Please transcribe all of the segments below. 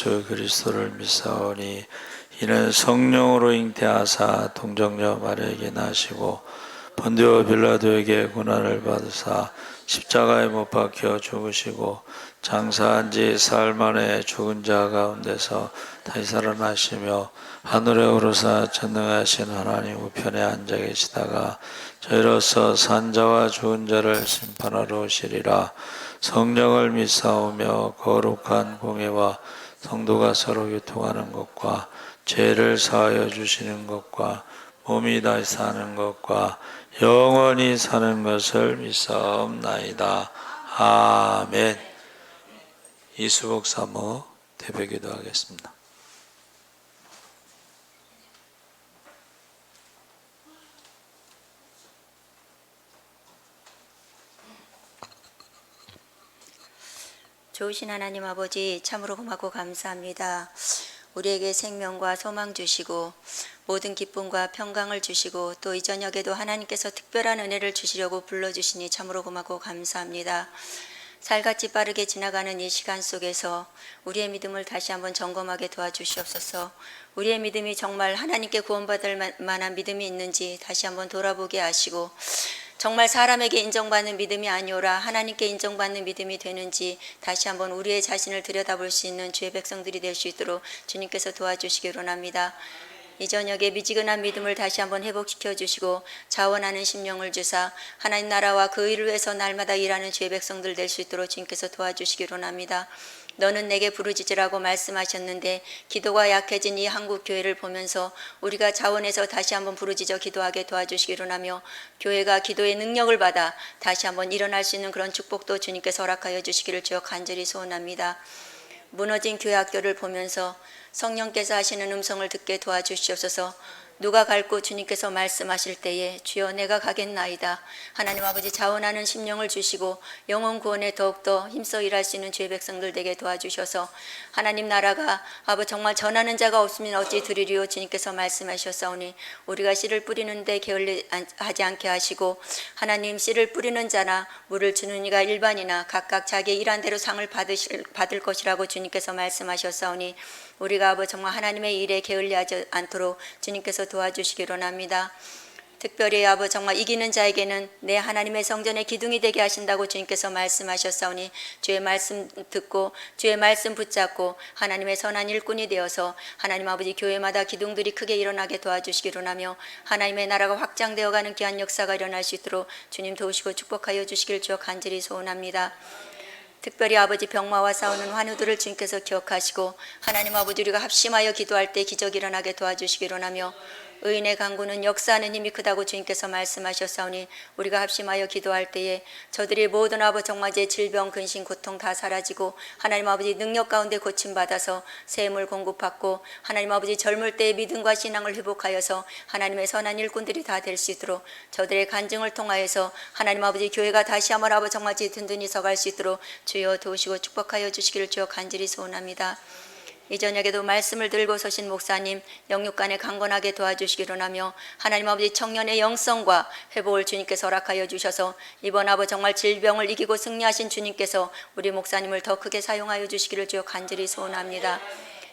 주 그리스도를 믿사오니 이는 성령으로 잉태하사 동정녀 마리아에게 나시고 본디오 빌라도에게 고난을 받으사 십자가에 못 박혀 죽으시고 장사한 지 사흘 만에 죽은 자 가운데서 다시 살아나시며 하늘에 오르사 전능하신 하나님 우편에 앉아 계시다가 저희로서 산자와 죽은 자를 심판하러 오시리라. 성령을 믿사오며 거룩한 공예와 성도가 서로 교통하는 것과 죄를 사하여 주시는 것과 몸이 다시 사는 것과 영원히 사는 것을 믿사옵나이다. 아멘. 이수복 사모 대배기도 하겠습니다. 좋으신 하나님 아버지, 참으로 고맙고 감사합니다. 우리에게 생명과 소망 주시고 모든 기쁨과 평강을 주시고 또 이 저녁에도 하나님께서 특별한 은혜를 주시려고 불러주시니 참으로 고맙고 감사합니다. 살같이 빠르게 지나가는 이 시간 속에서 우리의 믿음을 다시 한번 점검하게 도와주시옵소서. 우리의 믿음이 정말 하나님께 구원받을 만한 믿음이 있는지 다시 한번 돌아보게 하시고, 정말 사람에게 인정받는 믿음이 아니오라 하나님께 인정받는 믿음이 되는지 다시 한번 우리의 자신을 들여다볼 수 있는 주의 백성들이 될 수 있도록 주님께서 도와주시기 원합니다. 이 저녁에 미지근한 믿음을 다시 한번 회복시켜 주시고 자원하는 심령을 주사 하나님 나라와 그 일을 위해서 날마다 일하는 주의 백성들 될 수 있도록 주님께서 도와주시기 원합니다. 너는 내게 부르짖으라고 말씀하셨는데 기도가 약해진 이 한국 교회를 보면서 우리가 자원해서 다시 한번 부르짖어 기도하게 도와주시기 원하며 교회가 기도의 능력을 받아 다시 한번 일어날 수 있는 그런 축복도 주님께서 허락하여 주시기를 주여 간절히 소원합니다. 무너진 교회 학교를 보면서 성령께서 하시는 음성을 듣게 도와주시옵소서. 누가 갈고 주님께서 말씀하실 때에 주여 내가 가겠나이다. 하나님 아버지 자원하는 심령을 주시고 영혼 구원에 더욱더 힘써 일할 수 있는 주의 백성들 되게 도와주셔서 하나님 나라가 아버지 정말 전하는 자가 없으면 어찌 드리리요 주님께서 말씀하셨사오니 우리가 씨를 뿌리는데 게을리하지 않게 하시고 하나님 씨를 뿌리는 자나 물을 주는 이가 일반이나 각각 자기의 일한 대로 상을 받을 것이라고 주님께서 말씀하셨사오니 우리가 아버지 정말 하나님의 일에 게을리하지 않도록 주님께서 도와주시기 원합니다. 특별히 아버지 정말 이기는 자에게는 내 하나님의 성전의 기둥이 되게 하신다고 주님께서 말씀하셨사오니 주의 말씀 듣고 주의 말씀 붙잡고 하나님의 선한 일꾼이 되어서 하나님 아버지 교회마다 기둥들이 크게 일어나게 도와주시기 원하며 하나님의 나라가 확장되어가는 귀한 역사가 일어날 수 있도록 주님 도우시고 축복하여 주시길 주여 간절히 소원합니다. 특별히 아버지 병마와 싸우는 환우들을 주님께서 기억하시고 하나님 아버지 우리가 합심하여 기도할 때 기적이 일어나게 도와주시기 원하며 의인의 간구는 역사하는 힘이 크다고 주님께서 말씀하셨사오니 우리가 합심하여 기도할 때에 저들이 모든 아버지 정말 제 질병 근심 고통 다 사라지고 하나님 아버지 능력 가운데 고침받아서 샘을 공급받고 하나님 아버지 젊을 때의 믿음과 신앙을 회복하여서 하나님의 선한 일꾼들이 다 될 수 있도록 저들의 간증을 통하여서 하나님 아버지 교회가 다시 한번 아버지 정말 든든히 서갈 수 있도록 주여 도우시고 축복하여 주시기를 주여 간절히 소원합니다. 이 저녁에도 말씀을 들고 서신 목사님 영육간에 강건하게 도와주시기 원하며 하나님 아버지 청년의 영성과 회복을 주님께서 허락하여 주셔서 이번 아버지 정말 질병을 이기고 승리하신 주님께서 우리 목사님을 더 크게 사용하여 주시기를 주여 간절히 소원합니다.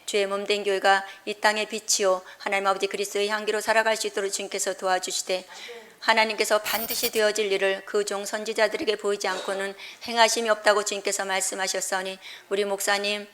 주의 몸된 교회가 이 땅의 빛이요 하나님 아버지 그리스도의 향기로 살아갈 수 있도록 주님께서 도와주시되 하나님께서 반드시 되어질 일을 그 종 선지자들에게 보이지 않고는 행하심이 없다고 주님께서 말씀하셨사오니 우리 목사님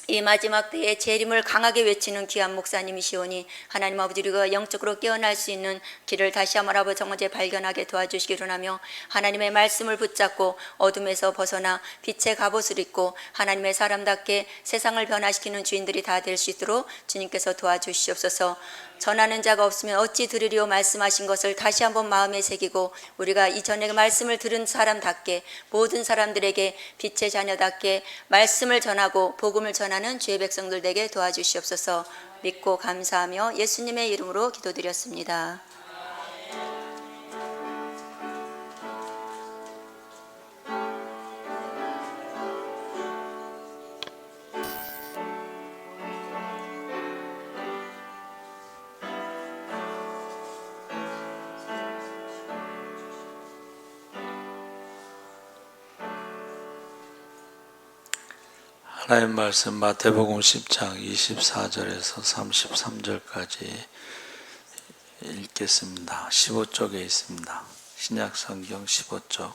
이 마지막 때에 재림을 강하게 외치는 귀한 목사님이시오니 하나님 아버지 우리가 영적으로 깨어날 수 있는 길을 다시 한번 아버지 정말 발견하게 도와주시기를 하며 하나님의 말씀을 붙잡고 어둠에서 벗어나 빛의 갑옷을 입고 하나님의 사람답게 세상을 변화시키는 주인들이 다 될 수 있도록 주님께서 도와주시옵소서. 전하는 자가 없으면 어찌 들으리오 말씀하신 것을 다시 한번 마음에 새기고 우리가 이전에 말씀을 들은 사람답게 모든 사람들에게 빛의 자녀답게 말씀을 전하고 복음을 전하는 주의 백성들 되게 도와주시옵소서. 믿고 감사하며 예수님의 이름으로 기도드렸습니다. 하나님 말씀 마태복음 10장 24절에서 33절까지 읽겠습니다. 15쪽에 있습니다. 신약 성경 15쪽.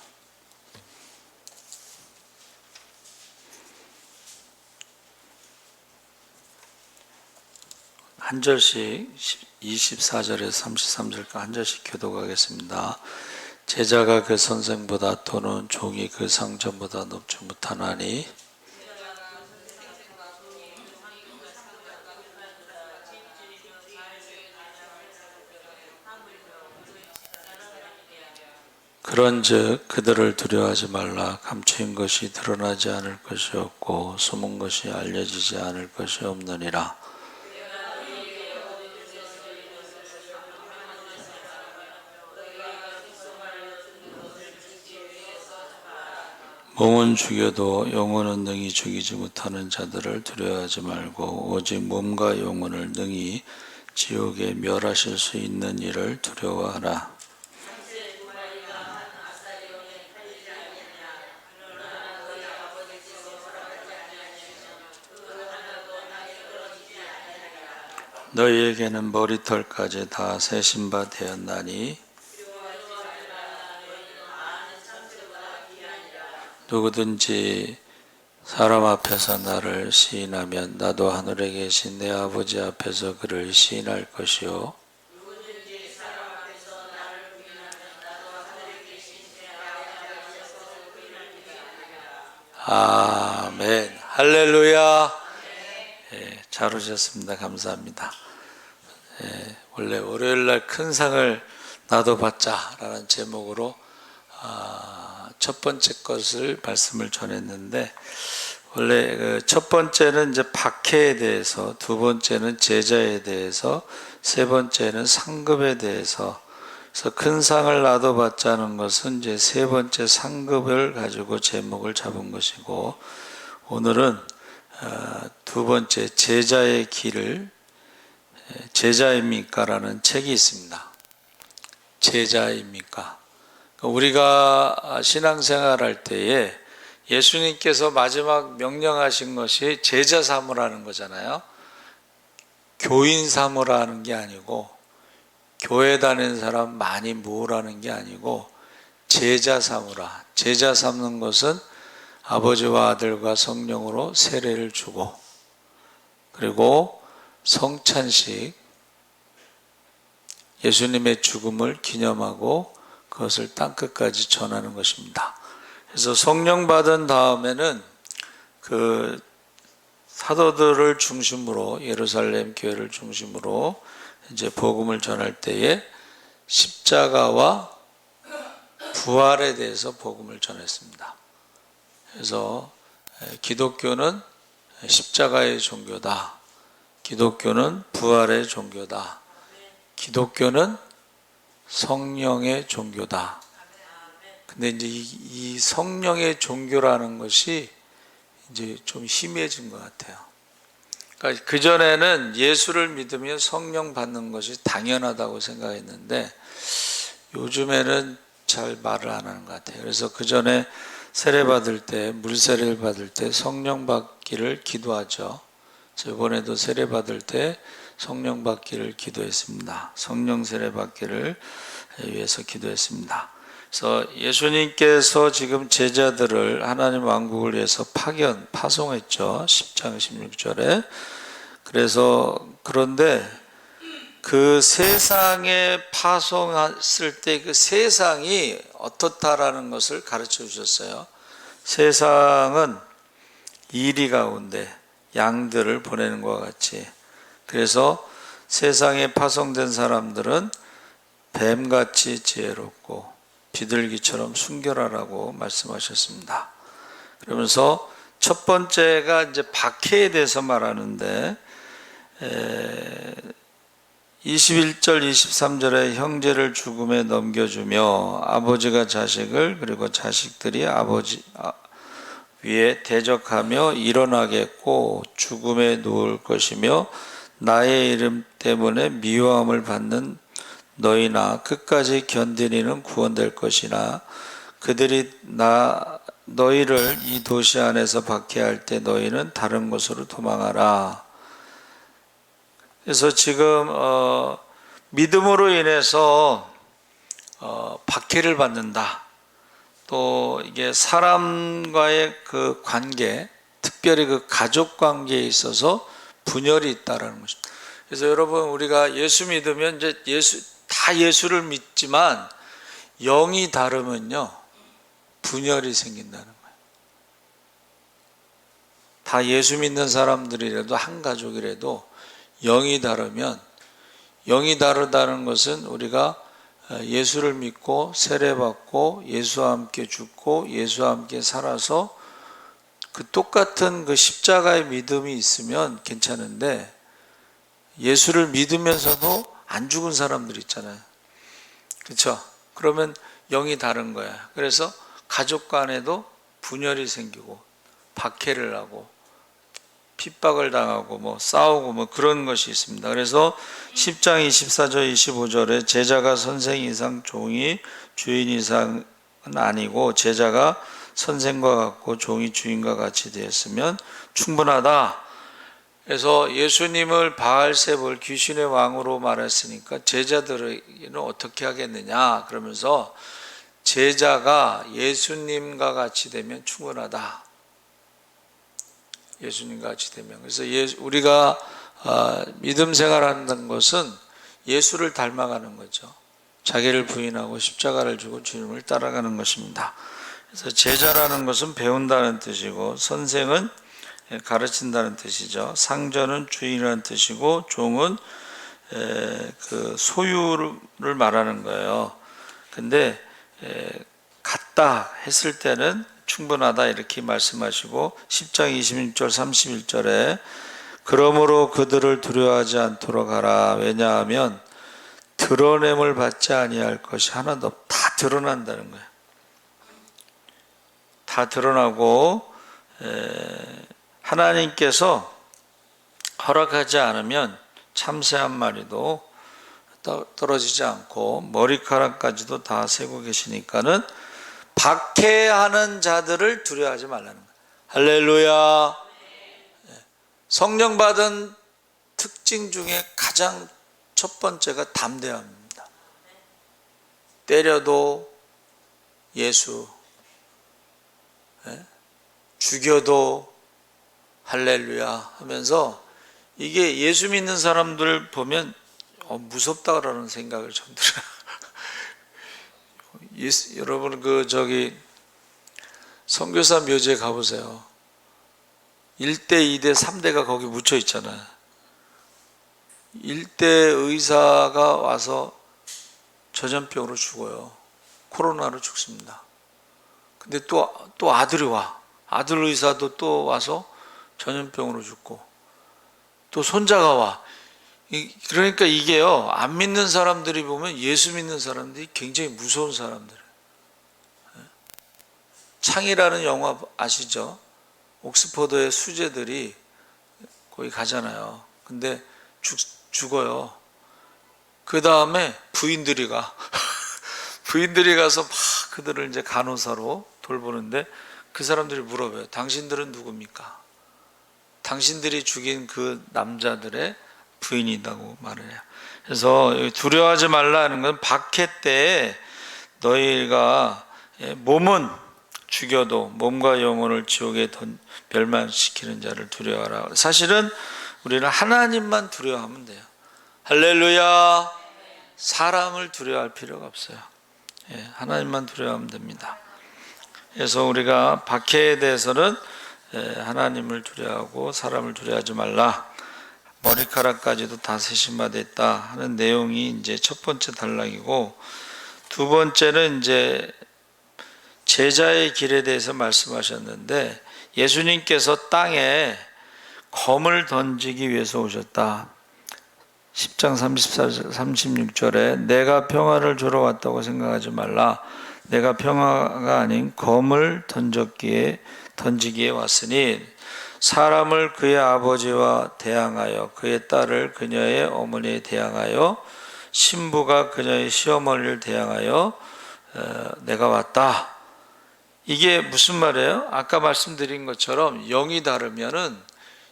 한 절씩 24절에서 33절까지 한 절씩 교독하겠습니다. 제자가 그 선생보다 또는 종이 그 상전보다 높지 못하나니 그런즉 그들을 두려워하지 말라. 감추인 것이 드러나지 않을 것이 없고 숨은 것이 알려지지 않을 것이 없느니라. 몸은 죽여도 영혼은 능히 죽이지 못하는 자들을 두려워하지 말고 오직 몸과 영혼을 능히 지옥에 멸하실 수 있는 이를 두려워하라. 너희에게는 머리털까지 다 세신 바 되었나니 누구든지 사람 앞에서 나를 시인하면 나도 하늘에 계신 내 아버지 앞에서 그를 시인할 것이요 아멘. 할렐루야. 예, 잘 오셨습니다. 감사합니다. 예, 원래 월요일날 큰 상을 나도 받자라는 제목으로 첫 번째 것을 말씀을 전했는데 원래 첫 번째는 이제 박해에 대해서, 두 번째는 제자에 대해서, 세 번째는 상급에 대해서. 그래서 큰 상을 나도 받자는 것은 이제 세 번째 상급을 가지고 제목을 잡은 것이고 오늘은 두 번째 제자의 길을 제자입니까? 라는 책이 있습니다. 제자입니까? 우리가 신앙생활 할 때에 예수님께서 마지막 명령하신 것이 제자 삼으라는 거잖아요. 교인 삼으라는 게 아니고 교회 다니는 사람 많이 모으라는 게 아니고 제자 삼으라. 제자 삼는 것은 아버지와 아들과 성령으로 세례를 주고 그리고 성찬식 예수님의 죽음을 기념하고 그것을 땅끝까지 전하는 것입니다. 그래서 성령 받은 다음에는 그 사도들을 중심으로 예루살렘 교회를 중심으로 이제 복음을 전할 때에 십자가와 부활에 대해서 복음을 전했습니다. 그래서 기독교는 십자가의 종교다. 기독교는 부활의 종교다. 기독교는 성령의 종교다. 근데 이제 이 성령의 종교라는 것이 이제 좀 희미해진 것 같아요. 그러니까 그전에는 예수를 믿으면 성령 받는 것이 당연하다고 생각했는데 요즘에는 잘 말을 안 하는 것 같아요. 그래서 그전에 세례 받을 때, 물세례를 받을 때 성령 받기를 기도하죠. 이번에도 세례 받을 때 성령 받기를 기도했습니다. 성령 세례 받기를 위해서 기도했습니다. 그래서 예수님께서 지금 제자들을 하나님 왕국을 위해서 파송했죠. 10장 16절에. 그런데 그 세상에 파송했을 때 그 세상이 어떻다라는 것을 가르쳐 주셨어요. 세상은 이리 가운데 양들을 보내는 것과 같이. 그래서 세상에 파송된 사람들은 뱀같이 지혜롭고 비둘기처럼 순결하라고 말씀하셨습니다. 그러면서 첫 번째가 이제 박해에 대해서 말하는데 21절 23절에 형제를 죽음에 넘겨주며 아버지가 자식을 그리고 자식들이 아버지 위에 대적하며 일어나겠고 죽음에 누울 것이며 나의 이름 때문에 미워함을 받는 너희나 끝까지 견디는 구원될 것이나 그들이 너희를 이 도시 안에서 박해할 때 너희는 다른 곳으로 도망하라. 그래서 지금 믿음으로 인해서 박해를 받는다. 또 이게 사람과의 그 관계, 특별히 그 가족 관계에 있어서 분열이 있다라는 것입니다. 그래서 여러분, 우리가 예수 믿으면 이제 다 예수를 믿지만 영이 다르면요 분열이 생긴다는 거예요. 다 예수 믿는 사람들이라도 한 가족이라도 영이 다르면, 영이 다르다는 것은 우리가 예수를 믿고 세례받고 예수와 함께 죽고 예수와 함께 살아서 그 똑같은 그 십자가의 믿음이 있으면 괜찮은데, 예수를 믿으면서도 안 죽은 사람들 있잖아요. 그렇죠? 그러면 영이 다른 거야. 그래서 가족 간에도 분열이 생기고 박해를 하고 핍박을 당하고 뭐 싸우고 뭐 그런 것이 있습니다. 그래서 10장 24절 25절에 제자가 선생 이상 종이 주인 이상은 아니고 제자가 선생과 같고 종이 주인과 같이 되었으면 충분하다. 그래서 예수님을 바알세불 귀신의 왕으로 말했으니까 제자들에게는 어떻게 하겠느냐 그러면서 제자가 예수님과 같이 되면 충분하다. 예수님과 같이 되면. 그래서 우리가 믿음 생활하는 것은 예수를 닮아가는 거죠. 자기를 부인하고 십자가를 지고 주님을 따라가는 것입니다. 그래서 제자라는 것은 배운다는 뜻이고, 선생은 가르친다는 뜻이죠. 상전은 주인이라는 뜻이고, 종은 그 소유를 말하는 거예요. 근데 같다 했을 때는 충분하다 이렇게 말씀하시고, 10장 26절 31절에 그러므로 그들을 두려워하지 않도록 하라. 왜냐하면 드러냄을 받지 아니할 것이 하나도 없다. 다 드러난다는 거예요. 다 드러나고 하나님께서 허락하지 않으면 참새 한 마리도 떨어지지 않고 머리카락까지도 다 세고 계시니까는 박해하는 자들을 두려워하지 말라는 거예요. 할렐루야. 성령 받은 특징 중에 가장 첫 번째가 담대함입니다. 때려도 예수, 죽여도 할렐루야 하면서, 이게 예수 믿는 사람들 보면 무섭다라는 생각을 좀 들어요. 여러분 선교사 묘지에 가보세요. 1대, 2대, 3대가 거기 묻혀 있잖아요. 1대 의사가 와서 전염병으로 죽어요. 코로나로 죽습니다. 근데 또 아들이 와. 아들 의사도 또 와서 전염병으로 죽고, 또 손자가 와. 그러니까 이게요, 안 믿는 사람들이 보면 예수 믿는 사람들이 굉장히 무서운 사람들이에요. 창이라는 영화 아시죠? 옥스퍼드의 수재들이 거기 가잖아요. 근데 죽어요. 그 다음에 부인들이 가서 막 그들을 이제 간호사로 돌보는데, 그 사람들이 물어봐요. 당신들은 누굽니까? 당신들이 죽인 그 남자들의 부인이라고 말을 해요. 그래서 두려워하지 말라는 건 박해 때에 너희가 몸은 죽여도 몸과 영혼을 지옥에 멸망시키는 자를 두려워하라. 사실은 우리는 하나님만 두려워하면 돼요. 할렐루야. 사람을 두려워할 필요가 없어요. 하나님만 두려워하면 됩니다. 그래서 우리가 박해에 대해서는 하나님을 두려워하고 사람을 두려워하지 말라. 머리카락까지도 다 세신 바 됐다 하는 내용이 이제 첫 번째 단락이고, 두 번째는 이제 제자의 길에 대해서 말씀하셨는데, 예수님께서 땅에 검을 던지기 위해서 오셨다. 10장 36절에 내가 평화를 주러 왔다고 생각하지 말라. 내가 평화가 아닌 검을 던지기에 왔으니 사람을 그의 아버지와 대항하여 그의 딸을 그녀의 어머니에 대항하여 신부가 그녀의 시어머니를 대항하여 내가 왔다. 이게 무슨 말이에요? 아까 말씀드린 것처럼 영이 다르면은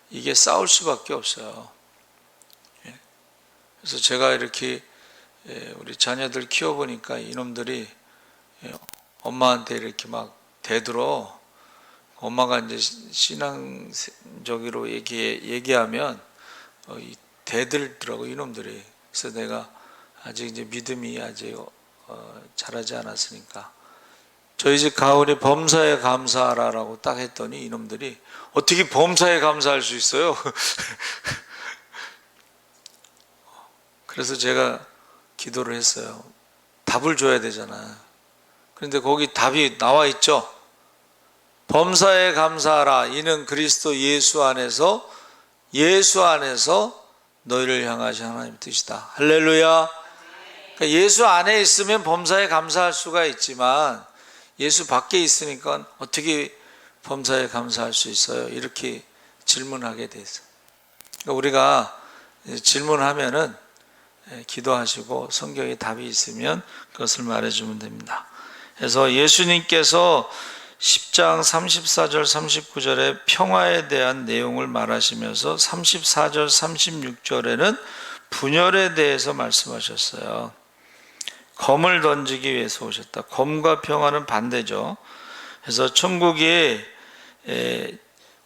이게 싸울 수밖에 없어요. 그래서 제가 이렇게 우리 자녀들 키워보니까 이놈들이 엄마한테 이렇게 막 대들어. 엄마가 이제 신앙적으로 얘기하면 대들더라고 이놈들이. 그래서 내가 아직 이제 믿음이 아직 자라지 않았으니까 저희 집 가을이 범사에 감사하라라고 딱 했더니 이놈들이 어떻게 범사에 감사할 수 있어요? 그래서 제가 기도를 했어요. 답을 줘야 되잖아. 그런데 거기 답이 나와 있죠. 범사에 감사하라. 이는 그리스도 예수 안에서 너희를 향하신 하나님의 뜻이다. 할렐루야. 그러니까 예수 안에 있으면 범사에 감사할 수가 있지만 예수 밖에 있으니까 어떻게 범사에 감사할 수 있어요? 이렇게 질문하게 돼서 그러니까 우리가 질문하면은 기도하시고 성경에 답이 있으면 그것을 말해주면 됩니다. 그래서 예수님께서 10장 34절 39절에 평화에 대한 내용을 말하시면서 34절 36절에는 분열에 대해서 말씀하셨어요. 검을 던지기 위해서 오셨다. 검과 평화는 반대죠. 그래서 천국이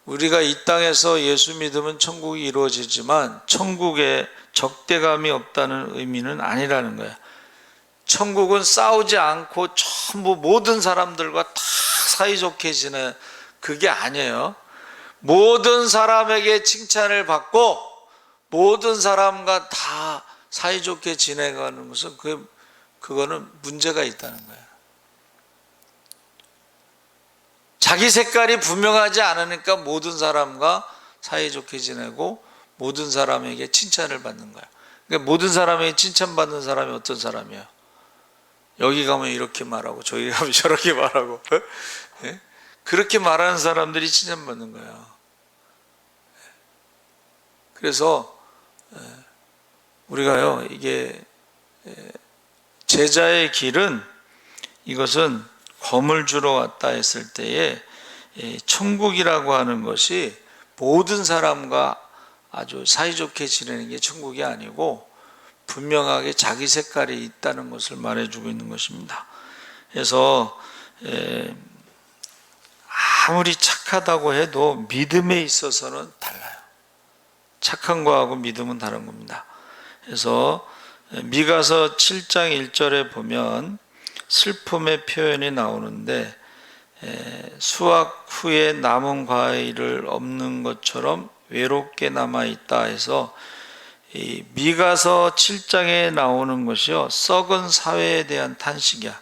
우리가 이 땅에서 예수 믿으면 천국이 이루어지지만 천국에 적대감이 없다는 의미는 아니라는 거예요. 천국은 싸우지 않고 전부 모든 사람들과 다 사이좋게 지내. 그게 아니에요. 모든 사람에게 칭찬을 받고 모든 사람과 다 사이좋게 지내가는 것은 그거는 문제가 있다는 거예요. 자기 색깔이 분명하지 않으니까 모든 사람과 사이좋게 지내고 모든 사람에게 칭찬을 받는 거예요. 그러니까 모든 사람에게 칭찬받는 사람이 어떤 사람이에요? 여기 가면 이렇게 말하고 저기 가면 저렇게 말하고 그렇게 말하는 사람들이 칭찬받는 거예요. 그래서 우리가요, 이게 제자의 길은 이것은 검을 주러 왔다 했을 때에 천국이라고 하는 것이 모든 사람과 아주 사이좋게 지내는 게 천국이 아니고 분명하게 자기 색깔이 있다는 것을 말해주고 있는 것입니다. 그래서 아무리 착하다고 해도 믿음에 있어서는 달라요. 착한 거하고 믿음은 다른 겁니다. 그래서 미가서 7장 1절에 보면 슬픔의 표현이 나오는데 수확 후에 남은 과일을 없는 것처럼 외롭게 남아있다 해서 이 미가서 7장에 나오는 것이요, 썩은 사회에 대한 탄식이야.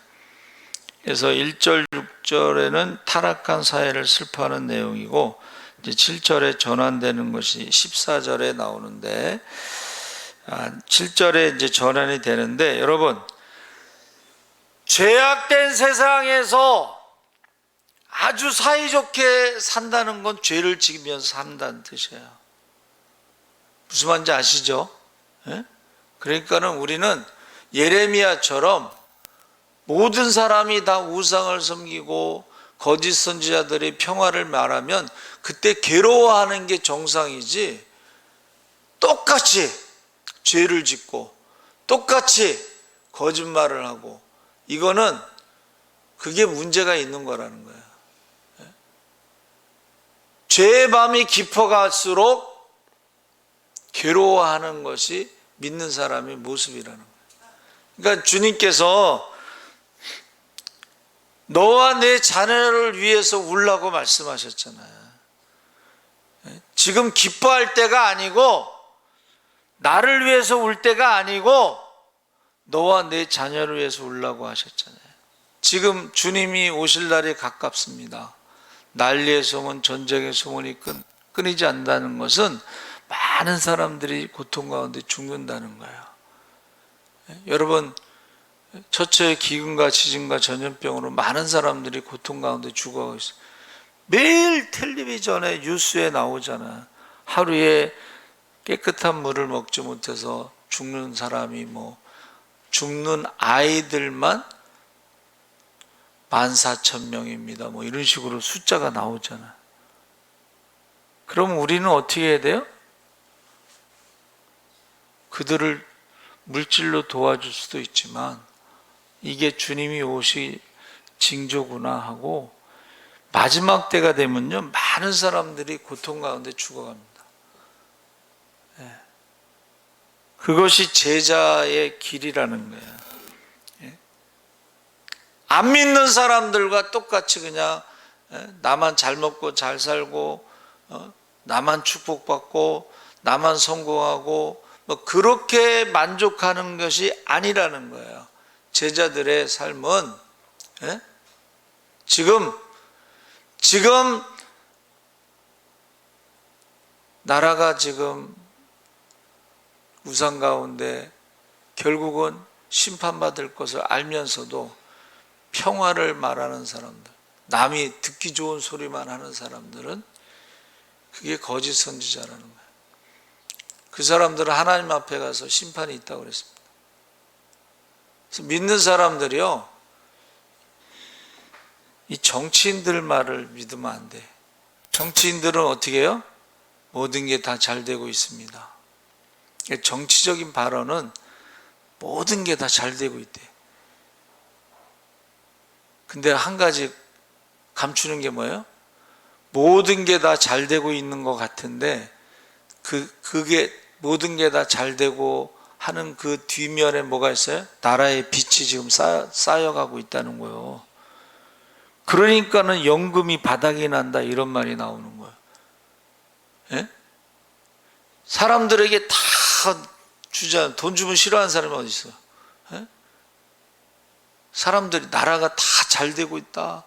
그래서 1절 6절에는 타락한 사회를 슬퍼하는 내용이고 이제 7절에 전환되는 것이 14절에 나오는데 7절에 이제 전환이 되는데, 여러분, 죄악된 세상에서 아주 사이좋게 산다는 건 죄를 지으면서 산다는 뜻이에요. 무슨 말인지 아시죠? 그러니까는 우리는 예레미야처럼 모든 사람이 다 우상을 섬기고 거짓 선지자들이 평화를 말하면 그때 괴로워하는 게 정상이지, 똑같이 죄를 짓고 똑같이 거짓말을 하고 이거는 그게 문제가 있는 거라는 거예요. 죄의 밤이 깊어갈수록 괴로워하는 것이 믿는 사람의 모습이라는 거예요. 그러니까 주님께서 너와 내 자녀를 위해서 울라고 말씀하셨잖아요. 지금 기뻐할 때가 아니고 나를 위해서 울 때가 아니고 너와 내 자녀를 위해서 울라고 하셨잖아요. 지금 주님이 오실 날이 가깝습니다. 난리의 소문, 전쟁의 소문이 끊이지 않는다는 것은 많은 사람들이 고통 가운데 죽는다는 거예요. 여러분, 처처의 기근과 지진과 전염병으로 많은 사람들이 고통 가운데 죽어가고 있어요. 매일 텔레비전에 뉴스에 나오잖아. 하루에 깨끗한 물을 먹지 못해서 죽는 사람이 죽는 아이들만 14,000명입니다. 뭐 이런 식으로 숫자가 나오잖아요. 그럼 우리는 어떻게 해야 돼요? 그들을 물질로 도와줄 수도 있지만 이게 주님이 오실 징조구나 하고 마지막 때가 되면요 많은 사람들이 고통 가운데 죽어갑니다. 그것이 제자의 길이라는 거예요. 안 믿는 사람들과 똑같이 그냥 나만 잘 먹고 잘 살고 나만 축복받고 나만 성공하고 뭐 그렇게 만족하는 것이 아니라는 거예요. 제자들의 삶은 지금 나라가 지금 우상 가운데 결국은 심판받을 것을 알면서도 평화를 말하는 사람들, 남이 듣기 좋은 소리만 하는 사람들은 그게 거짓 선지자라는 거예요. 그 사람들은 하나님 앞에 가서 심판이 있다고 그랬습니다. 그래서 믿는 사람들이요, 이 정치인들 말을 믿으면 안 돼. 정치인들은 어떻게 해요? 모든 게 다 잘 되고 있습니다. 정치적인 발언은 모든 게 다 잘 되고 있대. 근데 한 가지 감추는 게 뭐예요? 모든 게 다 잘 되고 있는 것 같은데 그게 모든 게 다 잘 되고 하는 그 뒷면에 뭐가 있어요? 나라의 빛이 지금 쌓여가고 있다는 거예요. 그러니까는 연금이 바닥이 난다 이런 말이 나오는 거예요. 예? 사람들에게 다 주자. 돈 주면 싫어하는 사람이 어디 있어요? 예? 사람들이 나라가 다 잘 되고 있다.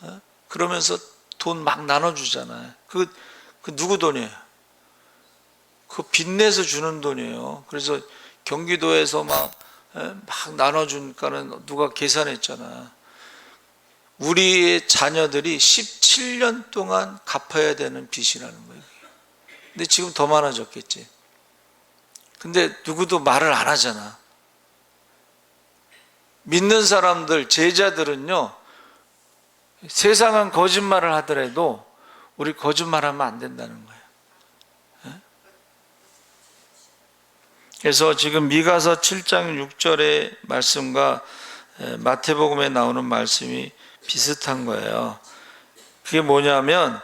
예? 그러면서 돈 막 나눠주잖아요. 그 누구 돈이에요? 그 빚내서 주는 돈이에요. 그래서 경기도에서 막 나눠주니까는 누가 계산했잖아. 우리의 자녀들이 17년 동안 갚아야 되는 빚이라는 거예요. 근데 지금 더 많아졌겠지. 근데 누구도 말을 안 하잖아. 믿는 사람들, 제자들은요, 세상은 거짓말을 하더라도 우리 거짓말하면 안 된다는 거예요. 그래서 지금 미가서 7장 6절의 말씀과 마태복음에 나오는 말씀이 비슷한 거예요. 그게 뭐냐면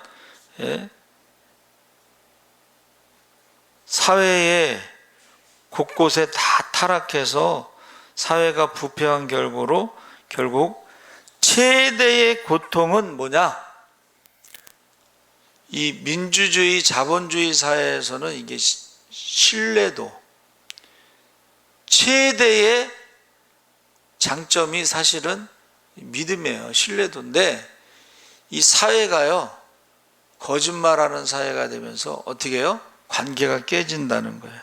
사회에 곳곳에 다 타락해서 사회가 부패한 결과로 결국 최대의 고통은 뭐냐? 이 민주주의 자본주의 사회에서는 이게 신뢰도, 최대의 장점이 사실은 믿음이에요. 신뢰도인데 이 사회가요 거짓말하는 사회가 되면서 어떻게 해요? 관계가 깨진다는 거예요.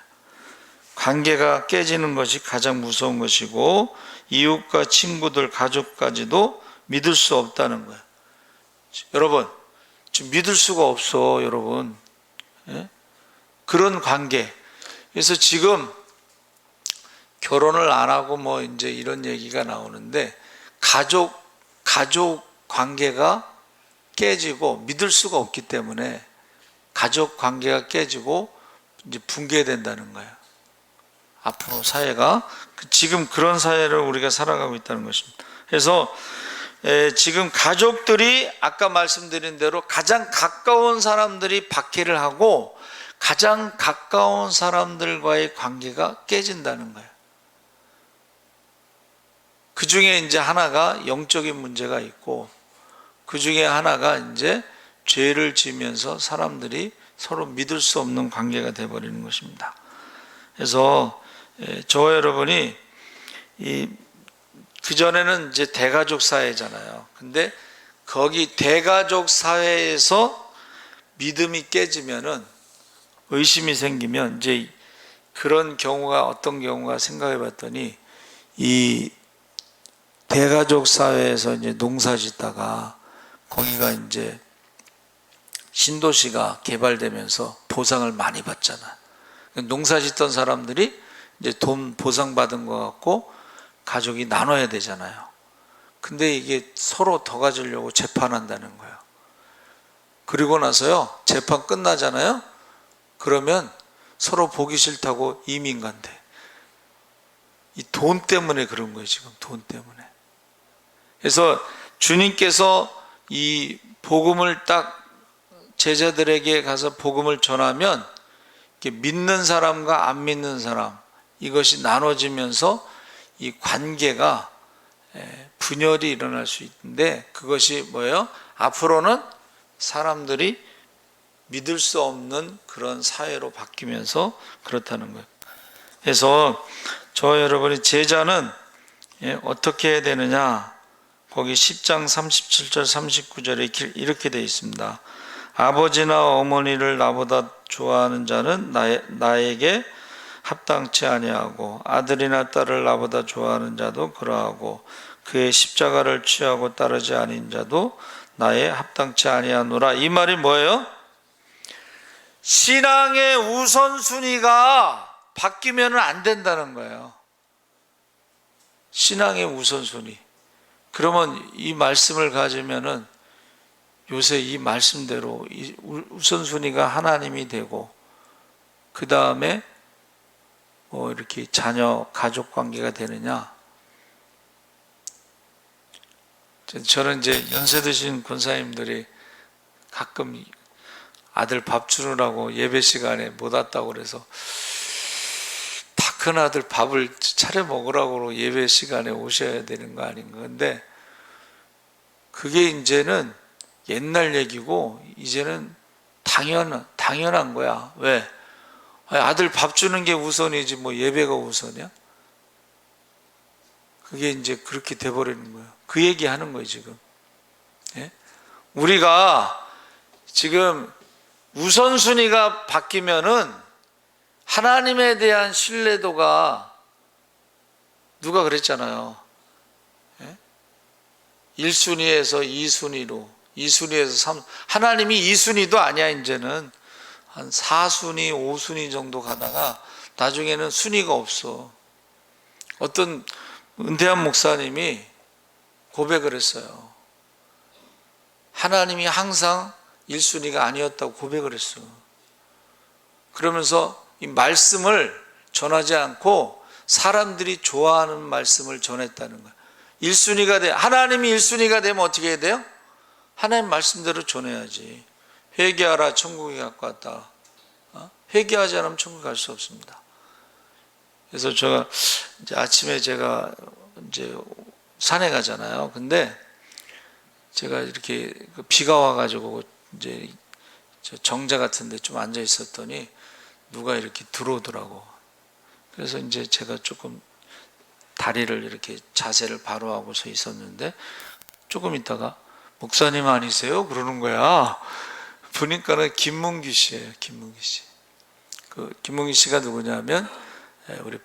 관계가 깨지는 것이 가장 무서운 것이고 이웃과 친구들, 가족까지도 믿을 수 없다는 거예요. 여러분 지금 믿을 수가 없어 여러분. 그런 관계. 그래서 지금 결혼을 안 하고 뭐 이제 이런 얘기가 나오는데 가족 관계가 깨지고 믿을 수가 없기 때문에 가족 관계가 깨지고 이제 붕괴된다는 거예요. 앞으로 사회가 지금 그런 사회를 우리가 살아가고 있다는 것입니다. 그래서 지금 가족들이 아까 말씀드린 대로 가장 가까운 사람들이 박해를 하고 가장 가까운 사람들과의 관계가 깨진다는 거예요. 그 중에 이제 하나가 영적인 문제가 있고 그 중에 하나가 이제 죄를 지면서 사람들이 서로 믿을 수 없는 관계가 되어버리는 것입니다. 그래서 저와 여러분이 그전에는 이제 대가족 사회잖아요. 근데 거기 대가족 사회에서 믿음이 깨지면은 의심이 생기면 이제 그런 경우가 어떤 경우가 생각해 봤더니 이 대가족 사회에서 이제 농사 짓다가 거기가 이제 신도시가 개발되면서 보상을 많이 받잖아. 농사 짓던 사람들이 이제 돈 보상받은 것 같고 가족이 나눠야 되잖아요. 근데 이게 서로 더 가지려고 재판한다는 거예요. 그리고 나서요, 재판 끝나잖아요. 그러면 서로 보기 싫다고 이민 간대. 이 돈 때문에 그런 거예요, 지금. 돈 때문에. 그래서 주님께서 이 복음을 딱 제자들에게 가서 복음을 전하면 믿는 사람과 안 믿는 사람, 이것이 나눠지면서 이 관계가 분열이 일어날 수 있는데, 그것이 뭐예요? 앞으로는 사람들이 믿을 수 없는 그런 사회로 바뀌면서 그렇다는 거예요. 그래서 저 여러분이 제자는 어떻게 해야 되느냐? 거기 10장 37절 39절에 이렇게 되어 있습니다. 아버지나 어머니를 나보다 좋아하는 자는 나에게 합당치 아니하고, 아들이나 딸을 나보다 좋아하는 자도 그러하고, 그의 십자가를 취하고 따르지 아닌 자도 나에 합당치 아니하노라. 이 말이 뭐예요? 신앙의 우선순위가 바뀌면 안 된다는 거예요. 신앙의 우선순위. 그러면 이 말씀을 가지면은 요새 이 말씀대로 이 우선순위가 하나님이 되고, 그 다음에 뭐 이렇게 자녀 가족 관계가 되느냐? 저는 이제 연세 드신 권사님들이 가끔 아들 밥 주느라고 예배 시간에 못 왔다고 그래서 다 큰 아들 밥을 차려 먹으라고 예배 시간에 오셔야 되는 거 아닌가. 근데 그게 이제는 옛날 얘기고, 이제는 당연한 거야. 왜? 아들 밥 주는 게 우선이지 뭐 예배가 우선이야? 그게 이제 그렇게 돼버리는 거예요. 그 얘기 하는 거예요, 지금. 예? 우리가 지금 우선순위가 바뀌면은 하나님에 대한 신뢰도가, 누가 그랬잖아요. 1순위에서 2순위로, 2순위에서 3, 하나님이 2순위도 아니야. 이제는 한 4순위, 5순위 정도 가다가 나중에는 순위가 없어. 어떤 은퇴한 목사님이 고백을 했어요. 하나님이 항상 1순위가 아니었다고 고백을 했어. 그러면서 이 말씀을 전하지 않고 사람들이 좋아하는 말씀을 전했다는 거야. 1순위가 돼. 하나님이 1순위가 되면 어떻게 해야 돼요? 하나님 말씀대로 전해야지. 회개하라, 천국에 갖고 왔다. 회개하지 않으면 천국에 갈 수 없습니다. 그래서 제가 이제 아침에 제가 이제 산에 가잖아요. 근데 제가 이렇게 비가 와가지고 이제 정자 같은데 좀 앉아 있었더니 누가 이렇게 들어오더라고. 그래서 이제 제가 조금 다리를 이렇게 자세를 바로 하고서 있었는데, 조금 있다가 목사님 아니세요? 그러는 거야. 보니까는 김문기 씨예요. 김문기 씨. 그 김문기 씨가 누구냐면 우리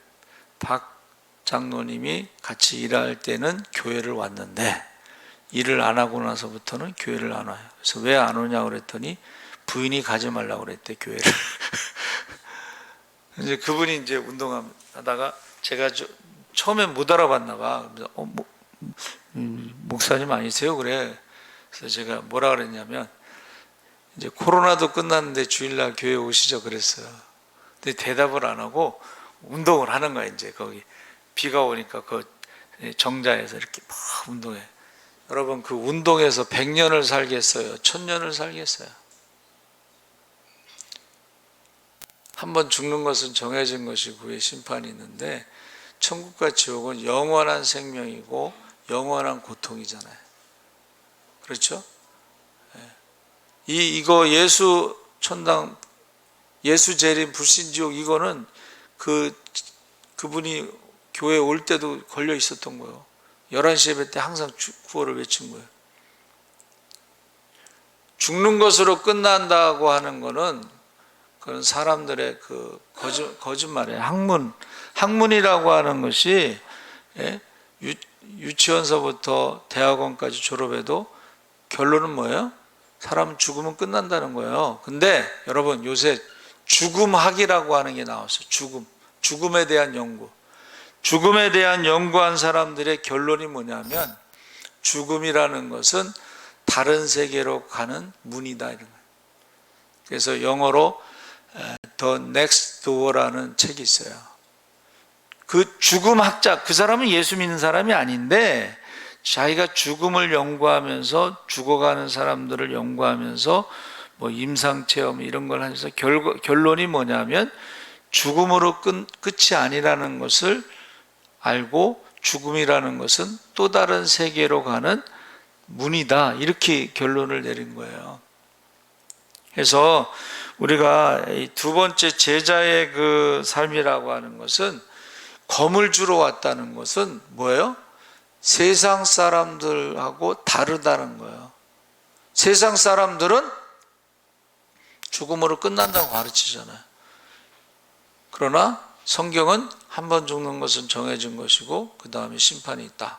박 장로님이 같이 일할 때는 교회를 왔는데, 일을 안 하고 나서부터는 교회를 안 와요. 그래서 왜 안 오냐고 그랬더니 부인이 가지 말라고 그랬대, 교회를. 이제 그분이 이제 운동하다가 제가 처음에 못 알아봤나 봐. 그래서 목사님 아니세요? 그래. 그래서 제가 뭐라 그랬냐면, 이제 코로나도 끝났는데 주일날 교회 오시죠 그랬어요. 근데 대답을 안 하고 운동을 하는 거야. 이제 거기 비가 오니까 그 정자에서 이렇게 막 운동해. 여러분, 그 운동에서 100년을 살겠어요? 1000년을 살겠어요? 한번 죽는 것은 정해진 것이고 후에 심판이 있는데, 천국과 지옥은 영원한 생명이고 영원한 고통이잖아요. 그렇죠? 이거 예수 천당, 예수 재림, 불신지옥, 이거는 그분이 교회 올 때도 걸려 있었던 거예요. 11시 예배 때 항상 구호를 외친 거예요. 죽는 것으로 끝난다고 하는 거는 그런 사람들의 그 거짓말이에요. 학문이라고 하는 것이, 유치원서부터 대학원까지 졸업해도 결론은 뭐예요? 사람은 죽으면 끝난다는 거예요. 근데 여러분, 요새 죽음학이라고 하는 게 나왔어요. 죽음에 대한 연구. 죽음에 대한 연구한 사람들의 결론이 뭐냐면, 죽음이라는 것은 다른 세계로 가는 문이다 이런 거예요. 그래서 영어로 The Next Door라는 책이 있어요. 그 죽음 학자, 그 사람은 예수 믿는 사람이 아닌데 자기가 죽음을 연구하면서 죽어가는 사람들을 연구하면서 뭐 임상체험 이런 걸 하면서 결론이 뭐냐면 죽음으로 끝이 아니라는 것을 알고 죽음이라는 것은 또 다른 세계로 가는 문이다 이렇게 결론을 내린 거예요. 그래서 우리가 이 두 번째 제자의 그 삶이라고 하는 것은 검을 주러 왔다는 것은 뭐예요? 세상 사람들하고 다르다는 거예요. 세상 사람들은 죽음으로 끝난다고 가르치잖아요. 그러나 성경은 한 번 죽는 것은 정해진 것이고 그 다음에 심판이 있다.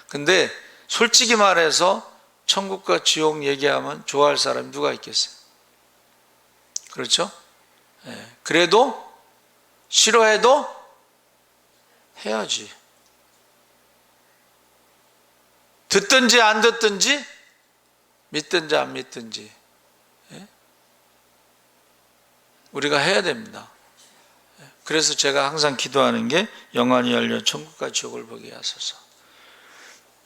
근데 솔직히 말해서 천국과 지옥 얘기하면 좋아할 사람이 누가 있겠어요? 그렇죠? 그래도 싫어해도 해야지. 듣든지 안 듣든지 믿든지 안 믿든지 우리가 해야 됩니다. 그래서 제가 항상 기도하는 게 영안이 열려 천국과 지옥을 보게 하소서.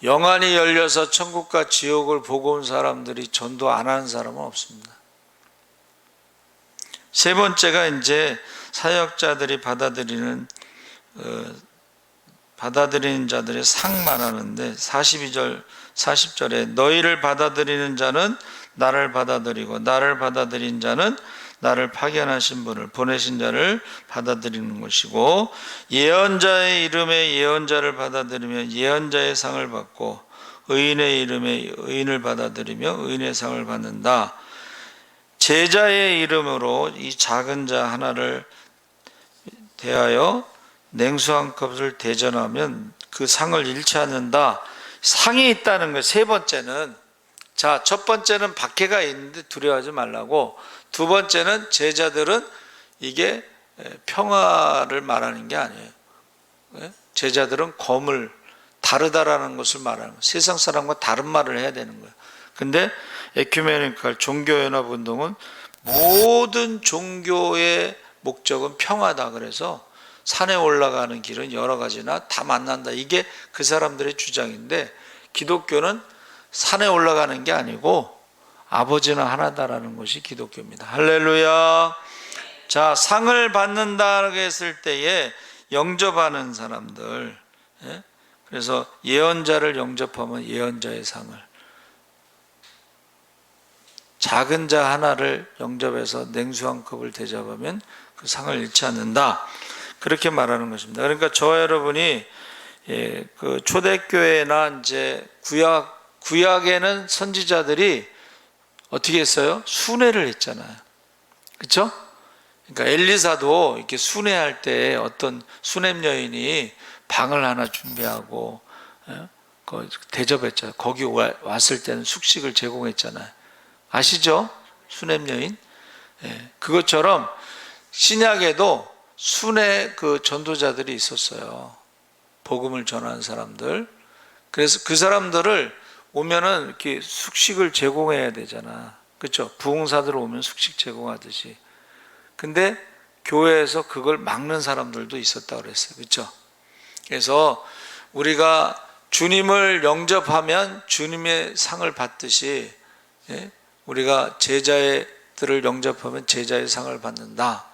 영안이 열려서 천국과 지옥을 보고 온 사람들이 전도 안 하는 사람은 없습니다. 세 번째가 이제 사역자들이 받아들이는 자들의 상 말하는데 42절 40절에 너희를 받아들이는 자는 나를 받아들이고 나를 받아들인 자는 나를 파견하신 분을 보내신 자를 받아들이는 것이고 예언자의 이름에 예언자를 받아들이면 예언자의 상을 받고 의인의 이름에 의인을 받아들이며 의인의 상을 받는다. 제자의 이름으로 이 작은 자 하나를 대하여 냉수 한 컵을 대전하면 그 상을 잃지 않는다. 상이 있다는 거예요. 세 번째는 자, 첫 번째는 박해가 있는데 두려워하지 말라고. 두 번째는 제자들은 이게 평화를 말하는 게 아니에요. 제자들은 검을 다르다라는 것을 말하는 거예요. 세상 사람과 다른 말을 해야 되는 거예요. 근데 에큐메니컬 종교연합운동은 모든 종교의 목적은 평화다. 그래서 산에 올라가는 길은 여러 가지나 다 만난다. 이게 그 사람들의 주장인데 기독교는 산에 올라가는 게 아니고 아버지는 하나다라는 것이 기독교입니다. 할렐루야. 자, 상을 받는다고 했을 때에 영접하는 사람들, 그래서 예언자를 영접하면 예언자의 상을, 작은 자 하나를 영접해서 냉수 한 컵을 대접하면 그 상을 잃지 않는다. 그렇게 말하는 것입니다. 그러니까 저와 여러분이 그 초대교회나 이제 구약에는 선지자들이 어떻게 했어요? 순회를 했잖아요. 그렇죠? 그러니까 엘리사도 이렇게 순회할 때 어떤 수냄 여인이 방을 하나 준비하고 대접했잖아요. 거기 왔을 때는 숙식을 제공했잖아요. 아시죠? 수냄 여인. 그것처럼 신약에도 순회 그 전도자들이 있었어요. 복음을 전하는 사람들. 그래서 그 사람들을 오면은 이렇게 숙식을 제공해야 되잖아. 그렇죠? 부흥사들 오면 숙식 제공하듯이. 근데 교회에서 그걸 막는 사람들도 있었다고 그랬어요. 그렇죠? 그래서 우리가 주님을 영접하면 주님의 상을 받듯이 우리가 제자들을 영접하면 제자의 상을 받는다.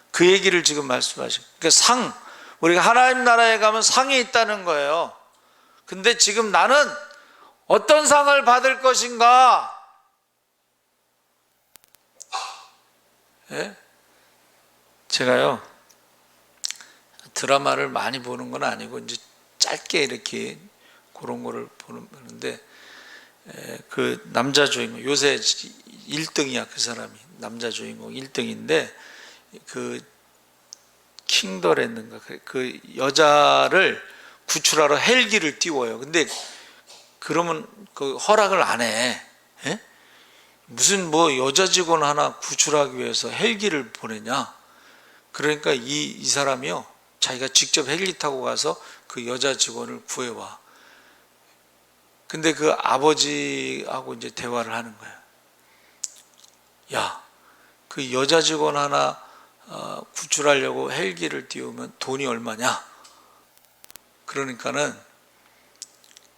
그 얘기를 지금 말씀하시고. 그러니까 우리가 하나님 나라에 가면 상이 있다는 거예요. 근데 지금 나는 어떤 상을 받을 것인가? 제가요, 드라마를 많이 보는 건 아니고, 이제 짧게 이렇게 그런 거를 보는데, 그 남자 주인공, 요새 1등이야, 그 사람이. 남자 주인공 1등인데, 그 킹더랜드인가, 그 여자를 구출하러 헬기를 띄워요. 근데 그러면 그 허락을 안 해. 무슨 뭐 여자 직원 하나 구출하기 위해서 헬기를 보내냐? 그러니까 이 사람이요, 자기가 직접 헬기 타고 가서 그 여자 직원을 구해와. 근데 그 아버지하고 이제 대화를 하는 거예요. 야, 그 여자 직원 하나 구출하려고 헬기를 띄우면 돈이 얼마냐? 그러니까는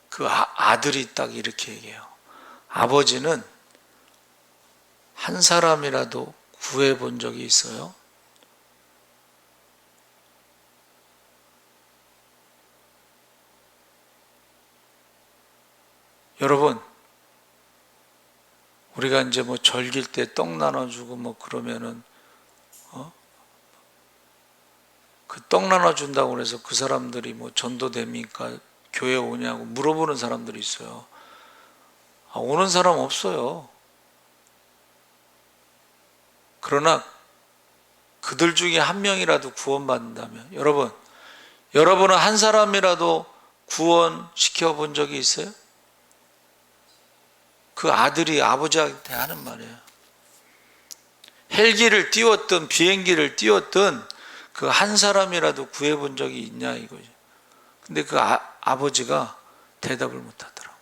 그 아들이 딱 이렇게 얘기해요. 아버지는 한 사람이라도 구해본 적이 있어요? 여러분, 우리가 이제 뭐 절길 때 떡 나눠주고 뭐 그러면은 그 떡 나눠준다고 그래서 그 사람들이 뭐 전도됩니까? 교회 오냐고 물어보는 사람들이 있어요. 오는 사람 없어요. 그러나 그들 중에 한 명이라도 구원받는다면, 여러분은 한 사람이라도 구원시켜 본 적이 있어요? 그 아들이 아버지한테 하는 말이에요. 헬기를 띄웠든 비행기를 띄웠든 그 한 사람이라도 구해본 적이 있냐 이거죠. 근데 그 아버지가 대답을 못 하더라고.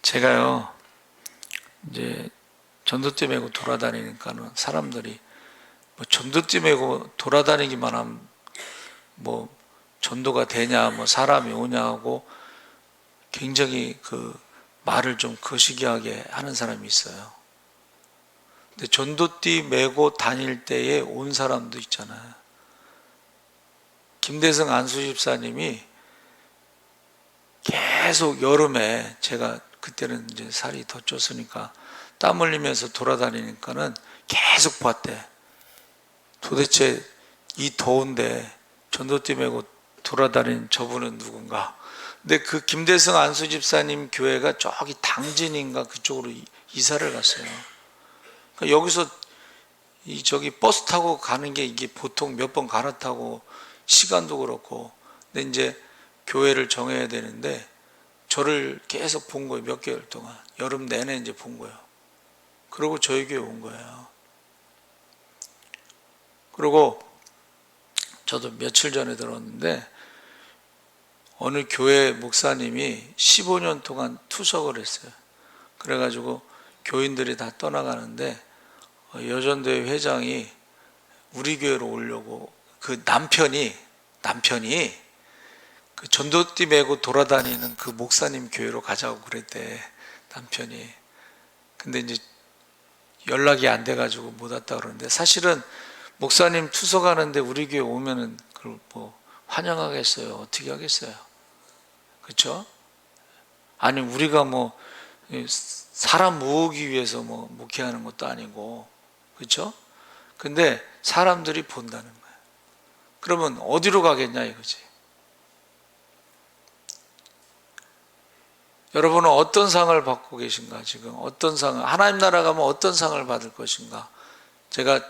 제가요, 이제 전도띠 메고 돌아다니니까는 사람들이 뭐 전도띠 메고 돌아다니기만 하면 뭐 전도가 되냐, 뭐 사람이 오냐 하고 굉장히 그 말을 좀 거시기하게 하는 사람이 있어요. 근데 전도띠 메고 다닐 때에 온 사람도 있잖아요. 김대성 안수집사님이 계속 여름에, 제가 그때는 이제 살이 더 쪘으니까 땀 흘리면서 돌아다니니까는 계속 봤대. 도대체 이 더운데 전도띠 메고 돌아다니는 저분은 누군가. 근데 그 김대성 안수집사님 교회가 저기 당진인가 그쪽으로 이사를 갔어요. 그러니까 여기서 저기 버스 타고 가는 게 이게 보통 몇 번 갈아타고 시간도 그렇고, 근데 이제 교회를 정해야 되는데 저를 계속 본 거예요. 몇 개월 동안 여름 내내 이제 본 거예요. 그리고 저희 교회 온 거예요. 그리고 저도 며칠 전에 들었는데 어느 교회 목사님이 15년 동안 투석을 했어요. 그래가지고 교인들이 다 떠나가는데 여전도회 회장이 우리 교회로 오려고 그 남편이 그 전도띠 메고 돌아다니는 그 목사님 교회로 가자고 그랬대, 남편이. 근데 이제 연락이 안 돼가지고 못 왔다 그러는데, 사실은 목사님 투석하는데 우리 교회 오면은 그걸 뭐 환영하겠어요? 어떻게 하겠어요? 그렇죠? 아니 우리가 뭐 사람 모으기 위해서 뭐 목회하는 것도 아니고, 그렇죠? 근데 사람들이 본다는 거예요. 그러면 어디로 가겠냐 이거지. 여러분은 어떤 상을 받고 계신가? 지금 어떤 상을, 하나님 나라 가면 어떤 상을 받을 것인가? 제가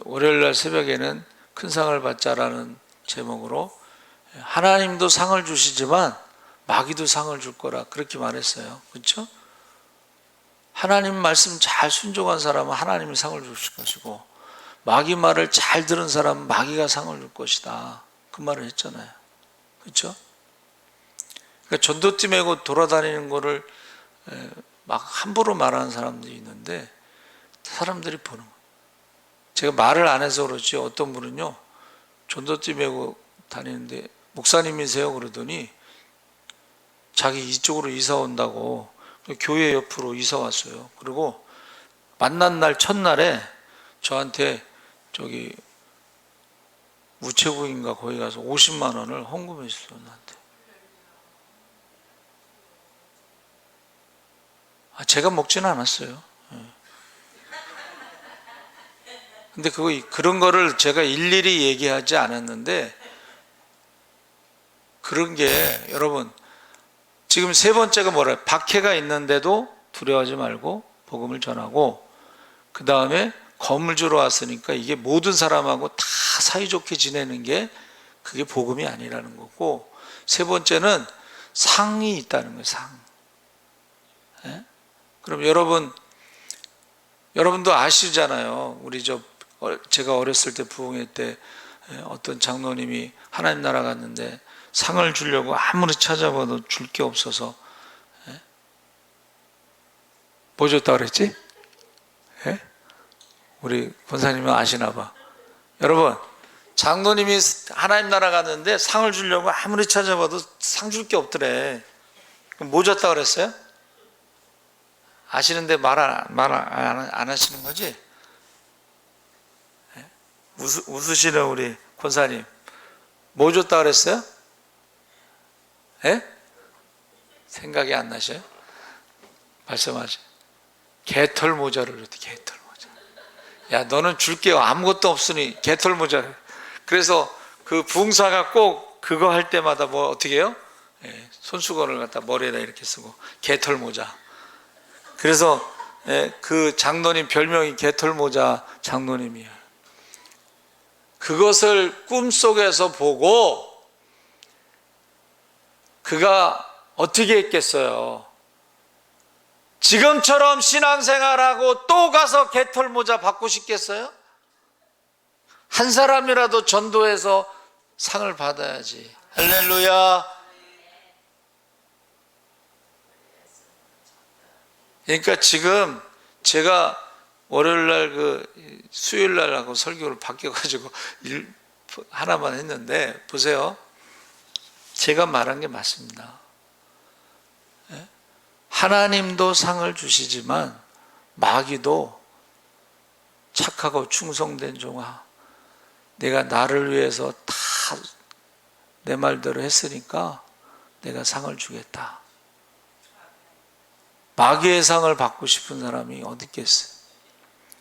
월요일날 새벽에는 큰 상을 받자라는 제목으로 하나님도 상을 주시지만 마귀도 상을 줄 거라 그렇게 말했어요. 그렇죠? 하나님 말씀 잘 순종한 사람은 하나님이 상을 주실 것이고, 마귀 말을 잘 들은 사람은 마귀가 상을 줄 것이다, 그 말을 했잖아요. 그렇죠? 그러니까 전도띠 메고 돌아다니는 거를 막 함부로 말하는 사람들이 있는데 사람들이 보는 거예요. 제가 말을 안 해서 그렇지 어떤 분은요, 전도띠 메고 다니는데 목사님이세요? 그러더니 자기 이쪽으로 이사 온다고 교회 옆으로 이사 왔어요. 그리고 만난 날 첫날에 저한테 저기 우체국인가 거기 가서 50만 원을 헌금했어요, 나한테. 제가 먹지는 않았어요. 근데 그런 거를 제가 일일이 얘기하지 않았는데, 그런 게 여러분 지금 세 번째가 뭐래요? 박해가 있는데도 두려워하지 말고 복음을 전하고, 그 다음에 검을 주러 왔으니까 이게 모든 사람하고 다 사이좋게 지내는 게 그게 복음이 아니라는 거고, 세 번째는 상이 있다는 거예요. 상. 예? 그럼 여러분도 아시잖아요. 제가 어렸을 때 부흥회 때 어떤 장로님이 하나님 나라 갔는데 상을 주려고 아무리 찾아봐도 줄 게 없어서 뭐 줬다 그랬지? 예? 우리 권사님은 아시나 봐. 여러분, 장로님이 하나님 나라 갔는데 상을 주려고 아무리 찾아봐도 상 줄 게 없더래. 그럼 뭐 줬다 그랬어요? 아시는데 말 안 하시는 거지? 예? 웃으시는 우리 권사님, 뭐 줬다 그랬어요? 예? 생각이 안 나셔요? 말씀하세요. 개털 모자를 줬대. 개털 모자. 야, 너는 줄 게 아무것도 없으니 개털 모자를. 그래서 그 부흥사가 꼭 그거 할 때마다 뭐 어떻게 해요? 예, 손수건을 갖다 머리에다 이렇게 쓰고 개털 모자. 그래서 그 장로님 별명이 개털 모자 장로님이에요. 그것을 꿈속에서 보고 그가 어떻게 했겠어요? 지금처럼 신앙생활하고 또 가서 개털 모자 받고 싶겠어요? 한 사람이라도 전도해서 상을 받아야지. 할렐루야. 그러니까 지금 제가 월요일날 수요일날하고 설교를 바뀌어가지고 하나만 했는데 보세요. 제가 말한 게 맞습니다. 하나님도 상을 주시지만 마귀도 착하고 충성된 종아, 내가 나를 위해서 다 내 말대로 했으니까 내가 상을 주겠다. 마귀의 상을 받고 싶은 사람이 어디 있겠어요?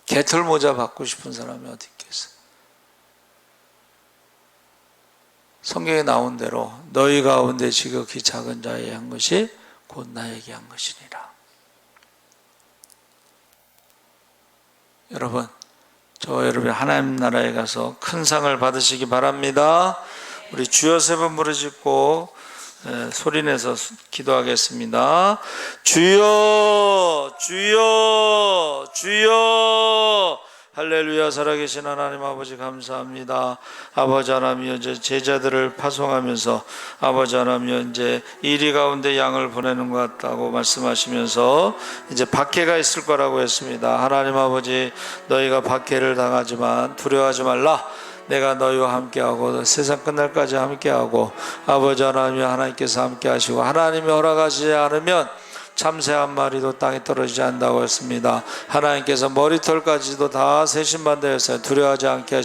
개털 모자 받고 싶은 사람이 어디 있겠어요? 성경에 나온 대로 너희 가운데 지극히 작은 자에게 한 것이 곧 나에게 한 것이니라. 여러분, 여러분이 하나님 나라에 가서 큰 상을 받으시기 바랍니다. 우리 주여 세 번 부르짖고 소리내서 기도하겠습니다. 주여, 주여, 주여. 할렐루야. 살아계신 하나님 아버지 감사합니다. 아버지 하나님, 이제 제자들을 파송하면서 아버지 하나님, 이제 이리 가운데 양을 보내는 것 같다고 말씀하시면서 이제 박해가 있을 거라고 했습니다. 하나님 아버지, 너희가 박해를 당하지만 두려워하지 말라. 내가 너희와 함께하고 세상 끝날까지 함께하고 아버지 하나님, 하나님께서 함께하시고 하나님이 허락하시지 않으면 참새 한 마리도 땅에 떨어지지 않는다고 했습니다. 하나님께서 머리털까지도 다 세신반대해서 두려워하지 않게 하시고